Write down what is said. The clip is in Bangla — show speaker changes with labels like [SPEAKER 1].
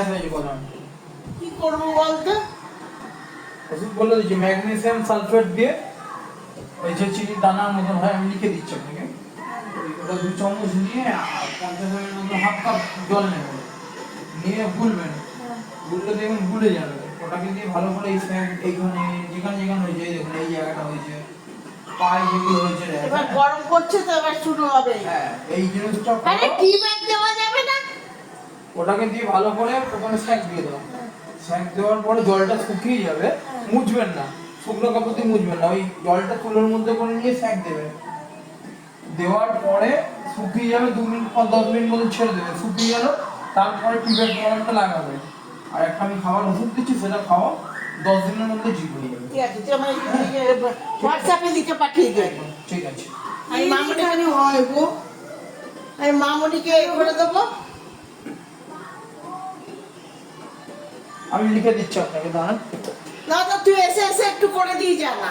[SPEAKER 1] গ্যাস হয়েছে কথা
[SPEAKER 2] কি করবো বলতো?
[SPEAKER 1] ওষুধ বলে দিচ্ছি ম্যাগনেসিয়াম সালফেট দিয়ে ওই যে চিনির দানার মতন হয় আমি লিখে দিচ্ছি আপনাকে ওটা 2 চামচ নিয়ে 50 ml মতো হাফ কাপ জল নেবেন নিয়ে গুলবেন গুললে দেখবেন গুলে যাবে ওটাকে দিয়ে ভালো করে এই স্যাক এইখানে যেখানে যেখানে হয়েছে দেখুন এই জায়গাটা হয়েছে পায়ে যেগুলো হয়েছে
[SPEAKER 2] এবার গরম করছে তো এবার শুরু হবে।
[SPEAKER 1] হ্যাঁ এই জিনিসটা
[SPEAKER 2] আরে টি ব্যাগ দেওয়া যাবে না?
[SPEAKER 1] ওটাকে দিয়ে ভালো করে ওখানে স্যাক দিয়ে দাও স্যাক দেওয়ার পরে জলটা শুকিয়ে যাবে মুছবেন না শুকনো কাপড় দিয়ে মুছবেন না ওই জলটা তুলোর মধ্যে করে নিয়ে স্যাক দেবেন দেওয়ার পরে শুকিয়ে যাবে 2 মিনিট পর 10 মিনিট মতো ছেড়ে দেবে শুকিয়ে গেল তারপরে টিউবের মলমটা লাগাবে আর একটা আমি খাবার ওষুধ দিচ্ছি সেটা খাওয়া 10 দিনের মধ্যে ঠিক হয়ে যাবে
[SPEAKER 2] ঠিক আছে তুই আমার হোয়াটসঅ্যাপে লিখে পাঠিয়ে দে।
[SPEAKER 1] ঠিক আছে
[SPEAKER 2] আমি মামনিকে হয় গো আমি মামনিকে করে দেবো।
[SPEAKER 1] আমি লিখে দিচ্ছি আপনাকে দাঁড়ান
[SPEAKER 2] না তো তুই এসে এসে একটু করে দিয়ে যা না।